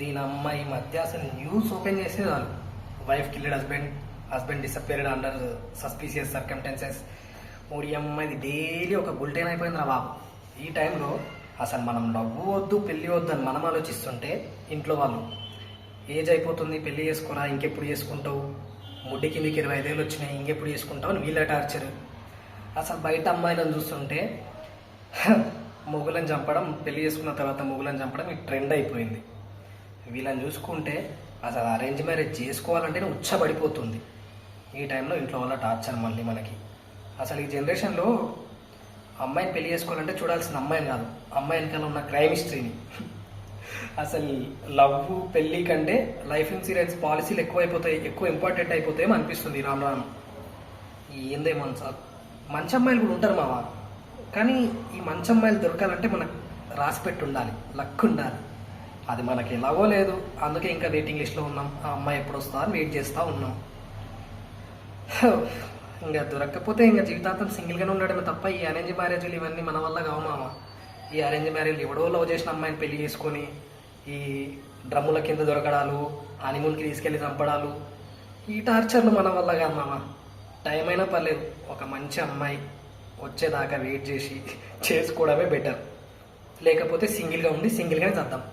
దీని అమ్మాయి ఈ మధ్య అసలు న్యూస్ ఓపెన్ చేసే చాలు, wife killed husband, husband disappeared under suspicious circumstances. మూడి అమ్మాయిది డైలీ ఒక బుల్టెన్ అయిపోయింది రా బాబు. ఈ టైంలో అసలు మనం నవ్వు వద్దు పెళ్ళి వద్దు అని మనం ఆలోచిస్తుంటే ఇంట్లో వాళ్ళు ఏజ్ అయిపోతుంది పెళ్ళి చేసుకోరా, ఇంకెప్పుడు చేసుకుంటావు, ముడ్డి కిందికి 25 ఏళ్ళు వచ్చినాయి, ఇంకెప్పుడు చేసుకుంటావు అని వీళ్ళ టార్చర్. అసలు బయట అమ్మాయిలను చూస్తుంటే మొగులను చంపడం, పెళ్లి చేసుకున్న తర్వాత మొగులను చంపడం ఈ ట్రెండ్ అయిపోయింది. వీళ్ళని చూసుకుంటే అసలు అరేంజ్ మ్యారేజ్ చేసుకోవాలంటేనే ఉచ్చబడిపోతుంది. ఈ టైంలో ఇంట్లో వాళ్ళ టార్చర్ మళ్ళీ మనకి. అసలు ఈ జనరేషన్లో అమ్మాయిని పెళ్లి చేసుకోవాలంటే చూడాల్సిన అమ్మాయిని కాదు, అమ్మాయి వెనకాల ఉన్న క్రైమ్ హిస్టరీని. అసలు లవ్ పెళ్ళి కంటే లైఫ్ ఇన్సూరెన్స్ పాలసీలు ఎక్కువైపోతాయి, ఎక్కువ ఇంపార్టెంట్ అయిపోతాయేమో అనిపిస్తుంది రాను రాను. ఏందేమో సార్, మంచి అమ్మాయిలు కూడా ఉంటారు మావా, కానీ ఈ మంచి అమ్మాయిలు దొరకాలంటే మనకు రాసిపెట్టి ఉండాలి, లక్ ఉండాలి. అది మనకి ఎలాగో లేదు, అందుకే ఇంకా వెయిటింగ్ లిస్ట్లో ఉన్నాం. ఆ అమ్మాయి ఎప్పుడు వస్తా అని వెయిట్ చేస్తూ ఉన్నాం. ఇంకా దొరకకపోతే ఇంకా జీవితాంతం సింగిల్గానే ఉండడమే తప్ప ఈ అరేంజ్ మ్యారేజ్లు ఇవన్నీ మన వల్ల కావు మామ. ఈ అరేంజ్ మ్యారేజ్లు ఎవడో లవ్ చేసిన అమ్మాయిని పెళ్లి చేసుకొని ఈ డ్రమ్ముల కింద దొరకడాలు, హనీమూన్కి తీసుకెళ్ళి చంపడాలు, ఈ టార్చర్లు మన వల్ల కాదు మామ. టైం అయినా పర్లేదు, ఒక మంచి అమ్మాయి వచ్చేదాకా వెయిట్ చేసి చేసుకోవడమే బెటర్. లేకపోతే సింగిల్గా ఉండి సింగిల్గానే చేద్దాం.